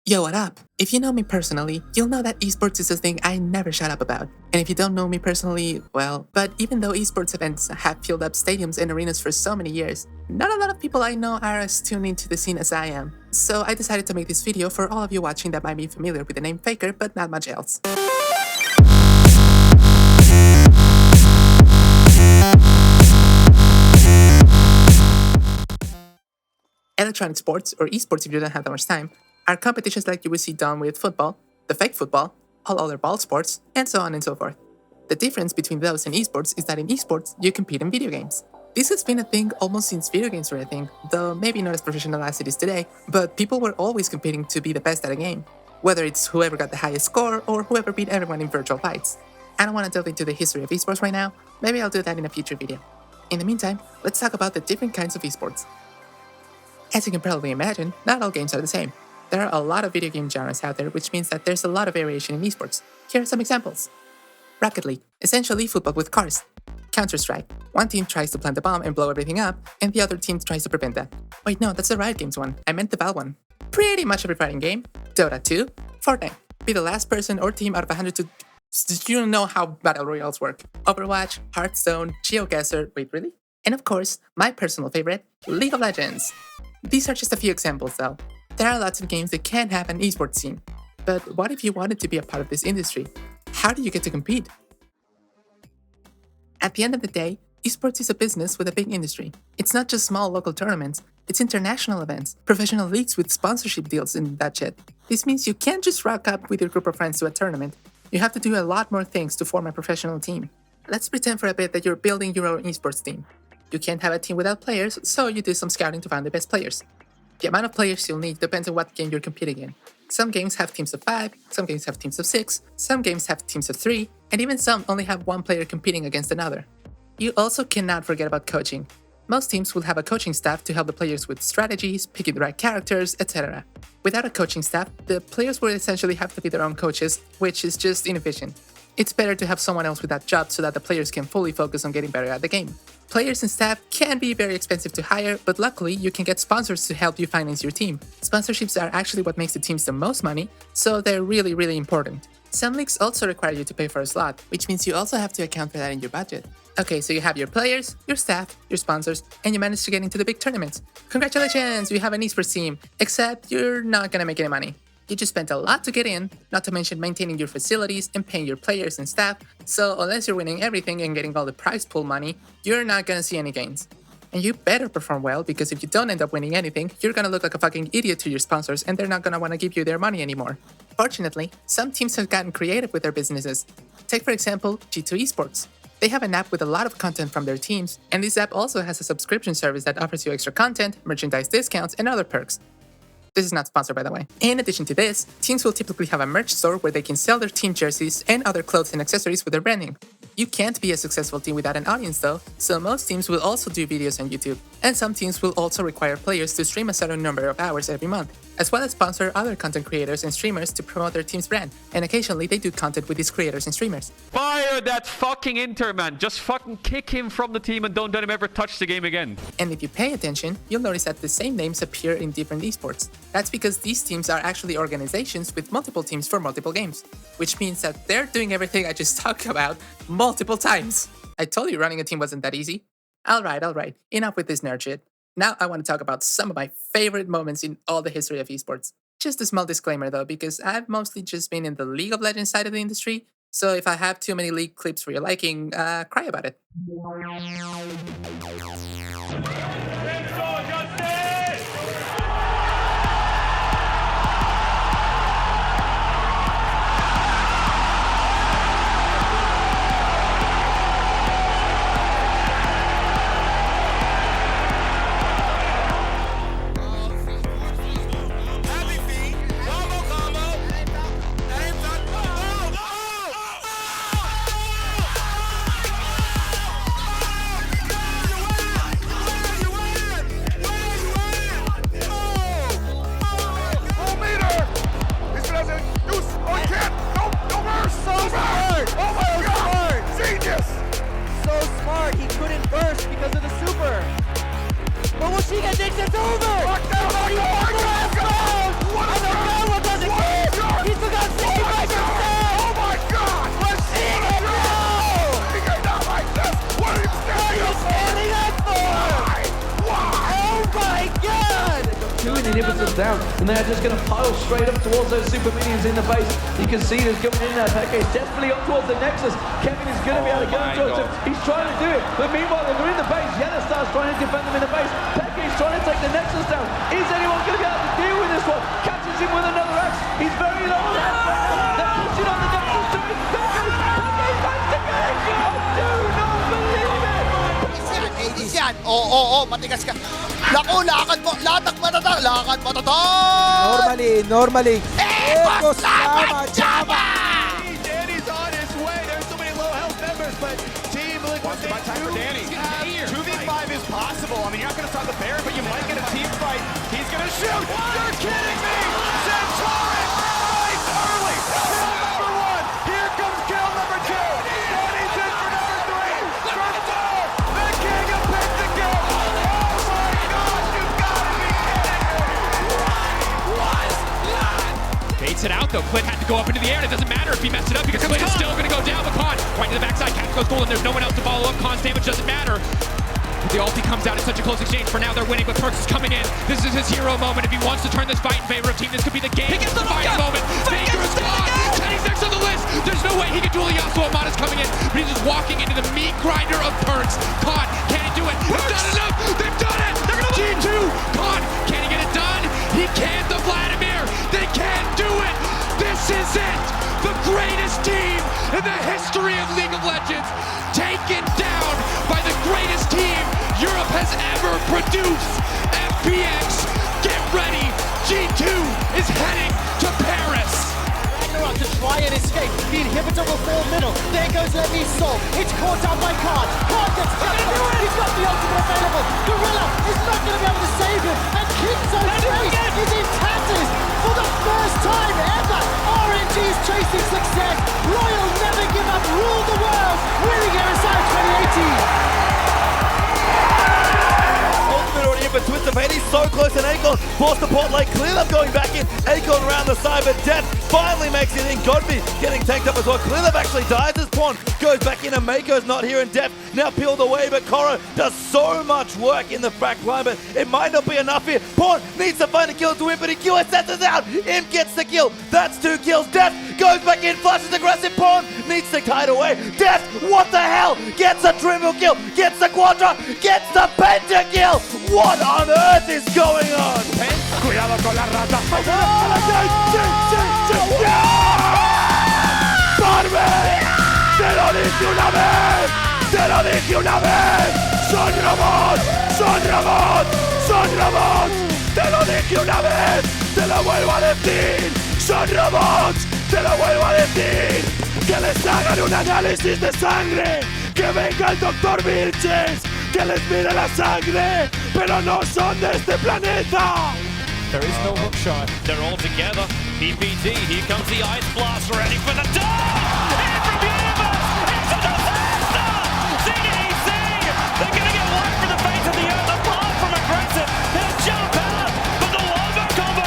Yo, what up? If you know me personally, you'll know that esports is a thing I never shut up about. And if you don't know me personally, well, but even though esports events have filled up stadiums and arenas for so many years, not a lot of people I know are as tuned into the scene as I am. So I decided to make this video for all of you watching that might be familiar with the name Faker, but not much else. Electronic sports, or esports if you don't have that much time, are competitions like you would see done with football, the fake football, all other ball sports, and so on and so forth. The difference between those and esports is that in esports, you compete in video games. This has been a thing almost since video games were a thing, though maybe not as professional as it is today, but people were always competing to be the best at a game, whether it's whoever got the highest score or whoever beat everyone in virtual fights. I don't want to delve into the history of esports right now, maybe I'll do that in a future video. In the meantime, let's talk about the different kinds of esports. As you can probably imagine, not all games are the same. There are a lot of video game genres out there, which means that there's a lot of variation in esports. Here are some examples. Rocket League, essentially football with cars. Counter-Strike, one team tries to plant a bomb and blow everything up, and the other team tries to prevent that. Wait, no, that's the Riot Games one. I meant the Valve one. Pretty much every fighting game. Dota 2, Fortnite. Be the last person or team out of 100 to... You know how battle royales work. Overwatch, Hearthstone, GeoGuessr... Wait, really? And of course, my personal favorite, League of Legends. These are just a few examples though. There are lots of games that can have an esports scene. But what if you wanted to be a part of this industry? How do you get to compete? At the end of the day, esports is a business with a big industry. It's not just small local tournaments, it's international events, professional leagues with sponsorship deals and that shit. This means you can't just rock up with your group of friends to a tournament. You have to do a lot more things to form a professional team. Let's pretend for a bit that you're building your own esports team. You can't have a team without players, so you do some scouting to find the best players. The amount of players you'll need depends on what game you're competing in. Some games have teams of 5, some games have teams of 6, some games have teams of 3, and even some only have one player competing against another. You also cannot forget about coaching. Most teams will have a coaching staff to help the players with strategies, picking the right characters, etc. Without a coaching staff, the players will essentially have to be their own coaches, which is just inefficient. It's better to have someone else with that job so that the players can fully focus on getting better at the game. Players and staff can be very expensive to hire, but luckily you can get sponsors to help you finance your team. Sponsorships are actually what makes the teams the most money, so they're really important. Some leagues also require you to pay for a slot, which means you also have to account for that in your budget. Okay, so you have your players, your staff, your sponsors, and you manage to get into the big tournaments. Congratulations, you have an esports team, except you're not gonna make any money. You just spent a lot to get in, not to mention maintaining your facilities and paying your players and staff, so unless you're winning everything and getting all the prize pool money, you're not gonna see any gains. And you better perform well, because if you don't end up winning anything, you're gonna look like a fucking idiot to your sponsors and they're not gonna wanna give you their money anymore. Fortunately, some teams have gotten creative with their businesses. Take for example, G2 Esports. They have an app with a lot of content from their teams, and this app also has a subscription service that offers you extra content, merchandise discounts, and other perks. This is not sponsored, by the way. In addition to this, teams will typically have a merch store where they can sell their team jerseys and other clothes and accessories with their branding. You can't be a successful team without an audience though, so most teams will also do videos on YouTube, and some teams will also require players to stream a certain number of hours every month, as well as sponsor other content creators and streamers to promote their team's brand, and occasionally they do content with these creators and streamers. Fire that fucking Inter, man! Just fucking kick him from the team and don't let him ever touch the game again. And if you pay attention, you'll notice that the same names appear in different esports. That's because these teams are actually organizations with multiple teams for multiple games, which means that they're doing everything I just talked about multiple times. I told you running a team wasn't that easy. Alright, enough with this nerd shit. Now I want to talk about some of my favorite moments in all the history of esports. Just a small disclaimer though, because I've mostly just been in the League of Legends side of the industry, so if I have too many League clips for your liking, cry about it. and they're just going to pile straight up towards those super minions in the base. You can see there's going in there. Peke is definitely up towards the Nexus. Kevin is going to be able to go towards him. He's trying to do it, but meanwhile, they're in the base. Yellowstar's trying to defend them in the base. Peke is trying to take the Nexus down. Is anyone going to be able to deal with this one? Catches him with another axe. He's very low on that. They're pushing on the Nexus too. Peke managed to get it. I do not believe it. 80s yan. Oo, matigas ka. Naku, lakad mo. Lakad matatag. Normally. Ecos Lama Java! Danny's on his way. There's so many low health members, but Team Liquid wants to buy time for Danny. 2v5 is possible. I mean, you're not going to stop the Baron, but you might get a team fight. He's going to shoot. You're kidding me! Centaurus fights early. Kill number 1. Here comes kill number 2. Danny's in for number 3. For 4. The king of pentakill. Oh my God! You've got to be kidding me! Baits it out though. Clint had to go up into the air, and it doesn't matter if he messed it up because Clint is still going to go down with Khan. Right to the backside, Cat goes gold, and there's no one else to follow up. Khan's damage doesn't matter. But the ulti comes out in such a close exchange. For now, they're winning, but Perks is coming in. This is his hero moment. If he wants to turn this fight in favor of team, this could be the game. He gets the fight moment. Faker is gone. Kenny's next on the list. There's no way he can duel Yasuo. Amada's coming in, but he's just walking into the meat grinder of Perks. Khan, can he do it? It's not enough. They've done it. They're going to G2. Khan, can he get it done? He can't. The Vladimir. They can't do it. This is it! The greatest team in the history of League of Legends, taken down by the greatest team Europe has ever produced. FPX, get ready! G2 is heading to Paris! Ragnarok to try and escape. The inhibitor will fall middle. There goes Let Me Soul. It's caught down by Khan. Khan gets captured. He's got the ultimate available. Gorilla is not going to be able to save him. And Kingzo's face is in tatters. For the first time ever, RNG is chasing success. Royal never give up. Rule the world. Winning MSI 2018. Ultimate already in, but Twisted Fate is so close, and Akon forced the pot lane. Clearlove going back in. Akon around the side, but Deft finally makes it in. Godby getting tanked up as well. Clearlove actually dies as Pawn goes back in, and Mako's not here, and Deft now peeled away, but Koro does so much work in the back line, but it might not be enough here. Pawn needs to find a kill to win, but he QSS's out. Imp gets the kill. That's 2 kills. Deft goes back in, flashes aggressive. Pawn needs to kite away. Deft, what the hell? Gets a triple kill, gets the quadra, gets the pentakill. What on earth is going on? Cuidado con la rata. ¡Barbe! ¡Te lo dije una vez! ¡Te lo dije una vez! ¡Son robots! ¡Son robots! ¡Son robots! ¡Te lo dije una vez! ¡Te lo vuelvo a decir! ¡Son robots! ¡Te lo vuelvo a decir! ¡Que les hagan un análisis de sangre! ¡Que venga el Dr. Vilches! ¡Que les mire la sangre! ¡Pero no son de este planeta! There is no hook shot. They're all together. PPT, here comes the Ice Blast, ready for the dive! In from the universe! It's a disaster! CDC! They're gonna get wiped from the face of the earth, apart from aggressive. They'll jump out, but the Wombo combo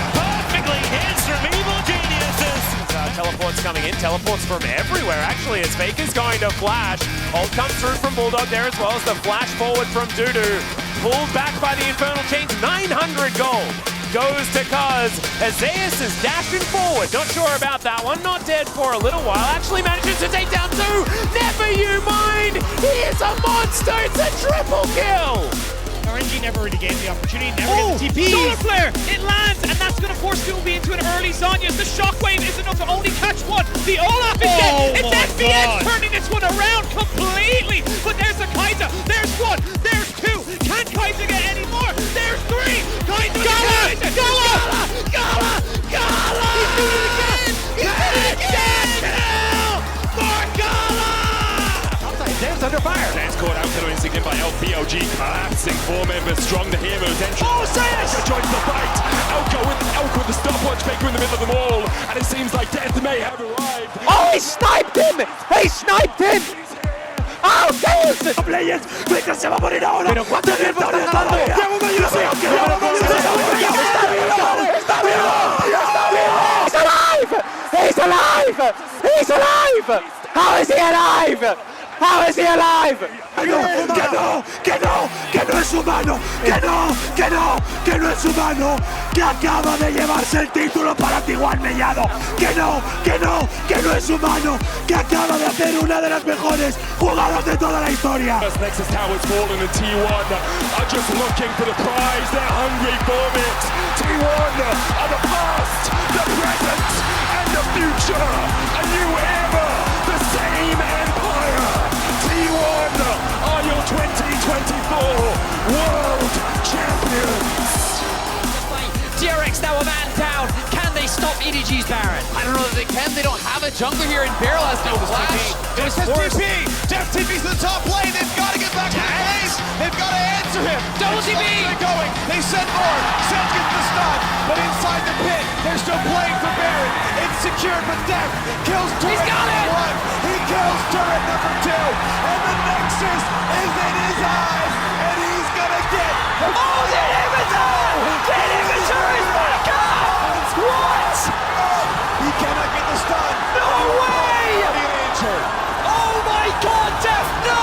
perfectly hits from Evil Geniuses. Teleports coming in, teleports from everywhere actually, as Faker's going to flash. Ult comes through from Bulldog there, as well as the flash forward from Dudu. Pulled back by the Infernal Chains, 900 gold goes to Cuz as Zeus is dashing forward. Not sure about that one, not dead for a little while. Actually manages to take down 2. Never you mind, he is a monster, it's a triple kill. RNG never really gave the opportunity, never gets the TP. Solar Flare, it lands, and that's going to force Doomby into an early Zhonya's. The Shockwave is enough to only catch 1. The Olaf is dead. It's FBX turning this one around completely. But there's a Kaiser. There's 1. There's 2. Can Kaiser get any more? There's 3. Kaiser. GALA! GALA! GALA! He's doing it again! He's doing it again! Kill for GALA! Dan's under fire. Dan's caught out to insignificant by LPOG, collapsing 4 members strong. The heroes entry. Oh, Zeus joins the fight. Elk with the stopwatch, Faker in the middle of them all, and it seems like death may have arrived. Oh, he sniped him! He sniped him! ¡Oh, Zeus! ¡Players! ¡Faker se va a morir ahora! ¡Pero cuánto tiempo está dando! ¡Llevo medio ¡Está vivo! ¡He's alive! He's alive! He's alive! How is he alive? How is he alive? Que no es humano, que no es humano, que acaba de llevarse el título para Tiguan Mellado, que no es humano, que acaba de hacer una de las mejores jugadas de toda la historia. Next is how it's fallen in T1 are just looking for the prize, they're hungry for it. T1 are the past, the present and the future, a new era, the same empire. T1 are your 2024 World Champions. DRX now a man down. Can they stop EDG's Baron? I don't know that they can. They don't have a jungler here, and Barrel has no flash. It was TP. Deft TP's to the top lane. They've got to get back to the base. They've got to answer him. Double TP. They're going. They send more. Seth gets the stun, but inside the pit, they're still playing for Baron. It's secured, but Deft kills turret number 1. He kills turret number 2, and the Nexus is in his eyes, and he's gonna get the inhibitor! The inhibitor is back up! What? He cannot get the stun. No way! Oh my God, Deft, no!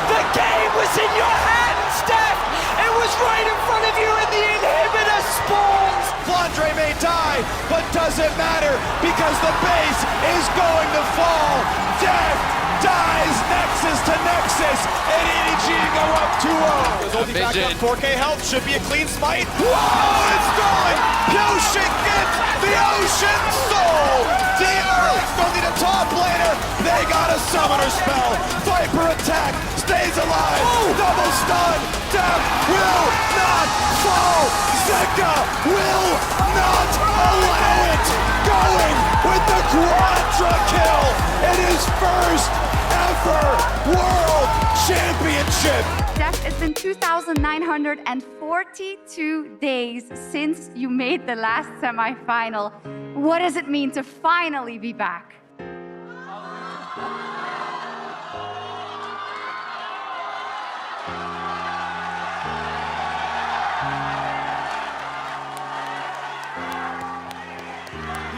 The game was in your hands, Deft! It was right in front of you, and the inhibitor spawns! Flandre may die, but doesn't matter, because the base is going to fall. Deft dies Nexus to Nexus, and EDG go up 2-0. Ulti back up, 4K health, should be a clean smite. Whoa, it's stolen! Pyoshin gets the Ocean Soul! DRX don't need a top laner, they got a summoner spell. Viper attack, stays alive, double stun, Deft will not fall! Zeka will not allow it! Going with the quadra kill in his first ever World Championship! Deft, it's been 2,942 days since you made the last semi-final. What does it mean to finally be back?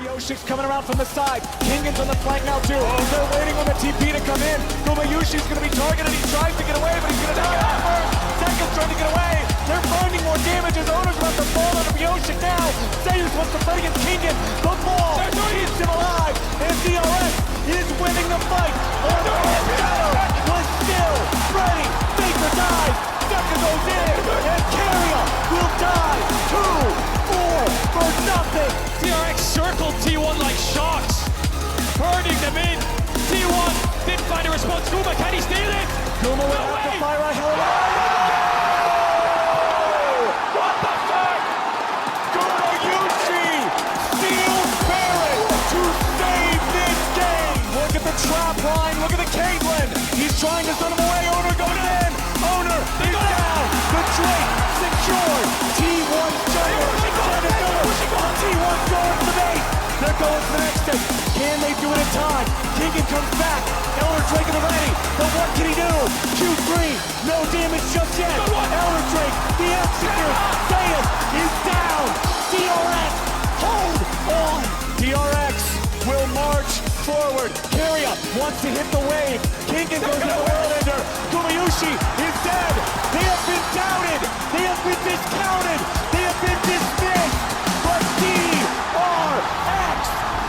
Yoshi's coming around from the side. Kingan's on the flank now too. They're waiting on the TP to come in. Gumayushi's going to be targeted. He tries to get away, but he's going to die off first. Zeka's trying to get away. They're finding more damage. His owner's about to fall out of Yoshi now. Zeus wants to fight against Kingan. The ball keeps him alive. And DRX is winning the fight. Was still ready. Baker dies. Zeka goes in. And Carrier will die. 2-4 for nothing. DRX circled T1 like sharks, herding them in. T1 didn't find a response. Kuma, can he steal it? Kuma will have to fire a hell of a... What the fuck? Gumayushi steals Baron to save this game. Look at the trap line. Look at the Caitlyn. He's trying to send him away. Owner going in. Owner is down. The Drake secured. T1 jungler. T1 going for the base. They're going for the next step. Can they do it in time? Kingan comes back. Elder Drake in the ready. But what can he do? Q3. No damage just yet. Elder Drake. The execute. Zeus is down. DRX. Hold on. DRX will march forward. Carrier wants to hit the wave. Kingan goes to the Whirlander. Gumayushi is dead. They have been doubted. They have been discounted. They have been dismissed. But DRX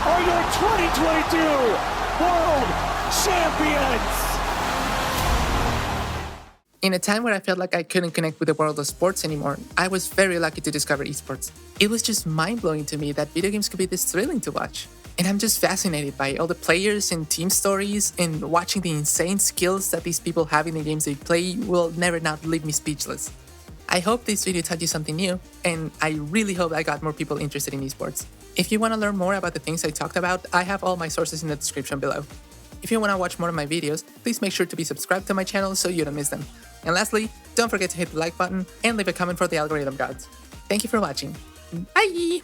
are your 2022 World Champions! In a time where I felt like I couldn't connect with the world of sports anymore, I was very lucky to discover esports. It was just mind-blowing to me that video games could be this thrilling to watch. And I'm just fascinated by all the players and team stories, and watching the insane skills that these people have in the games they play will never not leave me speechless. I hope this video taught you something new, and I really hope I got more people interested in esports. If you want to learn more about the things I talked about, I have all my sources in the description below. If you want to watch more of my videos, please make sure to be subscribed to my channel so you don't miss them. And lastly, don't forget to hit the like button and leave a comment for the algorithm gods. Thank you for watching. Bye!